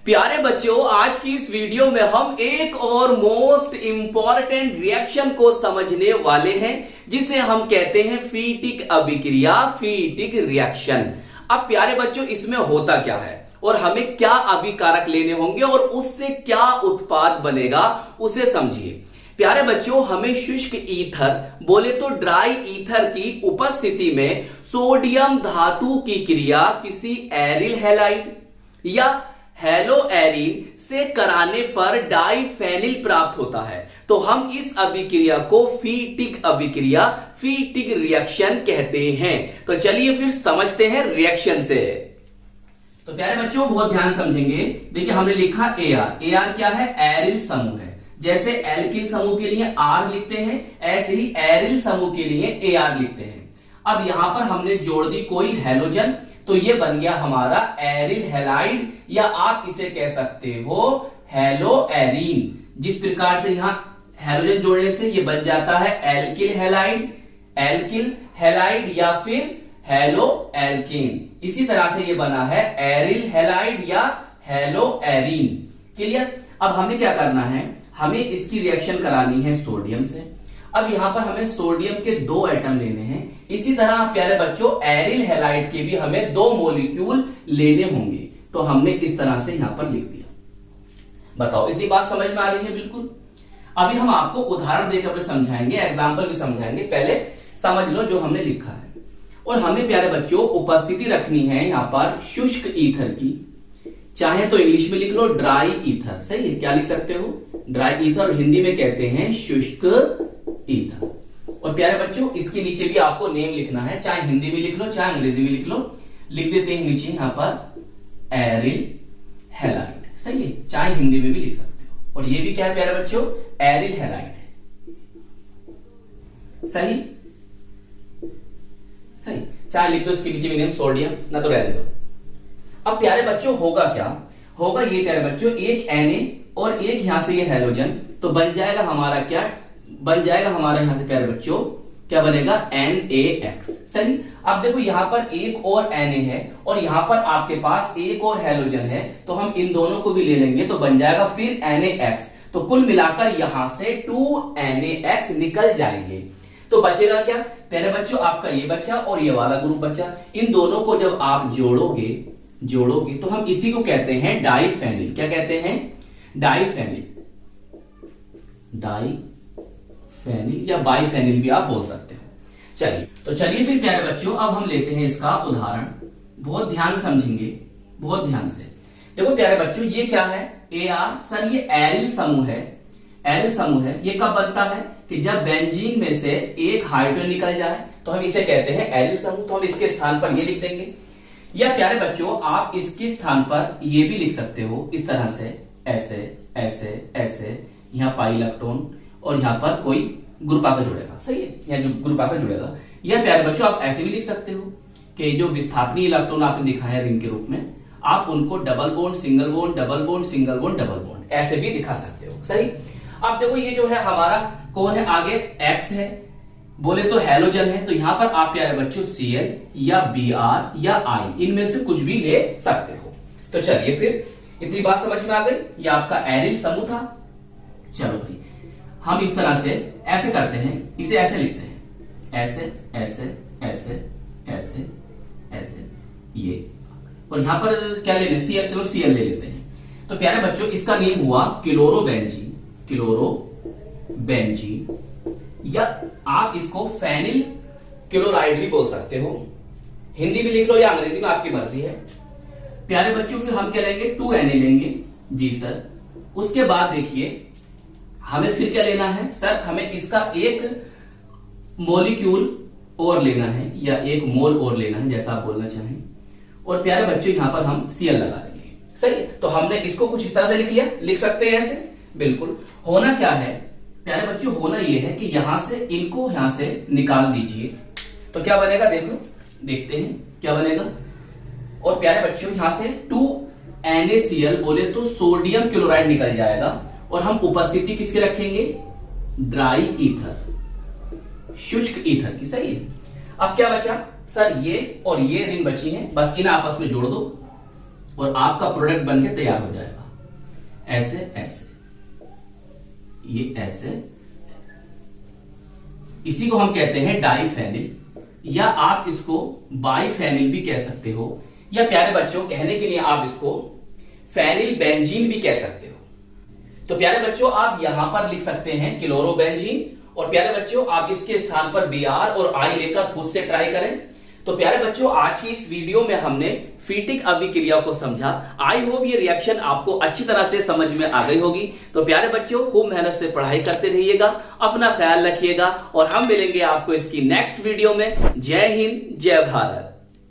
प्यारे बच्चों, आज की इस वीडियो में हम एक और मोस्ट इंपॉर्टेंट रिएक्शन को समझने वाले हैं जिसे हम कहते हैं फीटिक अभिक्रिया, फीटिक रिएक्शन। अब प्यारे बच्चों, इसमें होता क्या है और हमें क्या अभिकारक लेने होंगे और उससे क्या उत्पाद बनेगा उसे समझिए। प्यारे बच्चों, हमें शुष्क ईथर, बोले तो ड्राई ईथर की उपस्थिति में सोडियम धातु की क्रिया किसी एरिल हैलाइड या हेलो एरीन से कराने पर डाइफेनिल प्राप्त होता है। तो हम इस अभिक्रिया को फीटिक अभिक्रिया, फीटिक रिएक्शन कहते हैं। तो चलिए फिर समझते हैं रिएक्शन से। तो प्यारे बच्चों, बहुत ध्यान समझेंगे। देखिए, हमने लिखा AR। AR क्या है? एरिल समूह है। जैसे एल्किल समूह के लिए R लिखते हैं, ऐसे ही एरिल समूह के लिए AR लिखते हैं। अब यहां पर हमने जोड़ दी कोई हैलोजन, तो ये बन गया हमारा एरिल हैलाइड, या आप इसे कह सकते हो हेलो एरीन। जिस प्रकार से यहां हैलोजन जोड़ने से ये बन जाता है एल्किल हैलाइड, एल्किल हैलाइड या फिर हेलो एल्केन। इसी तरह से ये बना है एरिल हैलाइड या हेलो एरीन। क्लियर? अब हमें क्या करना है? हमें इसकी रिएक्शन करानी है सोडियम से। अब यहां पर हमें सोडियम के 2 एटम लेने हैं। इसी तरह प्यारे बच्चों, एरिल हैलाइड के भी हमें 2 मॉलिक्यूल लेने होंगे। तो हमने इस तरह से यहां पर लिख दिया। बताओ, इतनी बात समझ में आ रही है? बिल्कुल। अभी हम आपको उदाहरण देकर समझाएंगे, एग्जाम्पल भी समझाएंगे। पहले समझ लो जो हमने लिखा है। और हमें प्यारे बच्चों उपस्थिति रखनी है यहां पर शुष्क ईथर की। चाहे तो इंग्लिश में लिख लो ड्राई ईथर। सही है? क्या लिख सकते हो? Dry ether. हिंदी में कहते हैं शुष्क ईथर। और प्यारे बच्चों, इसके नीचे भी आपको नेम लिखना है। चाहे हिंदी में लिख लो, चाहे अंग्रेजी में लिख लो। लिख देते हैं नीचे यहां पर एरिल हैलाइड। सही है? चाहे हिंदी में भी लिख सकते हो। और ये भी क्या है प्यारे बच्चों? एरिल हैलाइड है। सही? सही। चाहे लिख दो इसके नीचे भी नेम सोडियम, ना तो रहने दो। अब प्यारे बच्चों, होगा क्या? होगा ये प्यारे बच्चों, एक Na और एक यहां से ये हैलोजन, तो बन जाएगा हमारा क्या? बन जाएगा हमारे यहां से प्यारे बच्चों क्या बनेगा? NaX। सही। अब देखो, यहां पर एक और Na है और यहां पर आपके पास एक और हैलोजन है, तो हम इन दोनों को भी ले लेंगे, तो बन जाएगा फिर NaX। तो कुल मिलाकर यहां से 2 NaX निकल जाएंगे। तो बचेगा क्या प्यारे बच्चों? आपका ये बचा और ये वाला ग्रुप बचा। इन दोनों को जब आप जोड़ोगे तो हम इसी को कहते हैं डाइफेनिल। क्या कहते हैं? डाइफेनिल। डाइफेनिल या बाइफेनिल भी आप बोल सकते हो। चलिए फिर प्यारे बच्चों, अब हम लेते हैं इसका उदाहरण। बहुत ध्यान समझेंगे, बहुत ध्यान से। देखो प्यारे बच्चों, ये क्या है? AR। सर ये एरिल समूह है। एरिल समूह है। ये कब बनता है? कि जब बेंजीन में से एक हाइड्रोजन निकल जाए, तो हम इसे कहते हैं एरिल समूह। तो हम इसके स्थान पर ये लिख देंगे। या प्यारे बच्चों, आप इसके स्थान पर ये भी लिख सकते हो इस तरह से, ऐसे ऐसे ऐसे। यहां पाई इलेक्ट्रॉन और यहां पर कोई ग्रुप आकर जुड़ेगा। सही है? यहां ग्रुप आकर जुड़ेगा। या प्यारे बच्चों, आप ऐसे भी लिख सकते हो कि जो विस्थापनीय इलेक्ट्रॉन आपने दिखा है रिंग के रूप में, आप उनको double bond, single bond, double bond, single bond, double bond ऐसे भी दिखा सकते हो। सही। अब देखो, ये जो है हमारा कौन है? आगे X है, बोले तो हैलोजन है। तो यहां पर आप प्यारे बच्चों Cl या Br या I, इनमें से कुछ भी ले सकते हो। तो चलिए फिर, इतनी बात समझ में आ गई? ये आपका एरिल समूह था। चलो भाई, हम इस तरह से ऐसे करते हैं, इसे ऐसे लिखते हैं, ऐसे ऐसे ऐसे ऐसे ऐसे, ये। और यहां पर क्या ले लें? Cl। चलो Cl ले लेते हैं। तो प्यारे बच्चों, इसका नेम हुआ क्लोरोबेंजीन। क्लोरोबेंजीन, या आप इसको फेनिल क्लोराइड भी बोल सकते हो। हिंदी में लिख लो या अंग्रेजी में, आपकी मर्जी है। प्यारे बच्चों, फिर हम क्या लेंगे? 2 Na लेंगे। जी सर। उसके बाद देखिए, हमें फिर क्या लेना है? सर हमें इसका एक मॉलिक्यूल और लेना है, या एक मोल और लेना है, जैसा आप बोलना चाहें। और प्यारे बच्चों, यहां पर हम Cl लगा देंगे। सही। तो हमने इसको कुछ इस तरह से लिख लिया। लिख सकते हैं ऐसे। बिल्कुल। होना क्या है प्यारे बच्चों? होना यह है कि यहां से इनको यहां से निकाल दीजिए, तो क्या बनेगा? देखो, देखते हैं क्या बनेगा। और प्यारे बच्चों, यहां से 2 NaCl, बोले तो सोडियम क्लोराइड निकल जाएगा। और हम उपस्थिति किसकी रखेंगे? ड्राई ईथर, शुष्क ईथर की। सही है। अब क्या बचा? सर ये और ये रिंग बची हैं, बस इन्हें आपस में जोड़ दो। और आपका प्रोडक्ट बनके तैयार हो जाएगा। ऐसे ऐसे, ये ऐसे, इसी को हम कहते हैं डाइफेनिल, या आप इसको बाइफेनिल भी कह सकते हो, या प्यारे बच्चों कहने के लिए आप इसको फेनिल बेंजीन भी कह सकते हो। तो प्यारे बच्चों आप यहां पर लिख सकते हैं क्लोरोबेंजीन, और प्यारे बच्चों आप इसके स्थान पर Br और I लेकर खुद से ट्राई करें। तो प्यारे बच्चों आज की इस वीडियो में हमने फीटिक अभिक्रिया को समझा। आई होप ये रिएक्शन आपको अच्छी तरह से समझ में आ गई होगी। तो प्यारे बच्चों खूब मेहनत से पढ़ाई करते रहिएगा, अपना ख्याल रखिएगा, और हम मिलेंगे आपको इसकी नेक्स्ट वीडियो में। जय हिंद, जय भारत।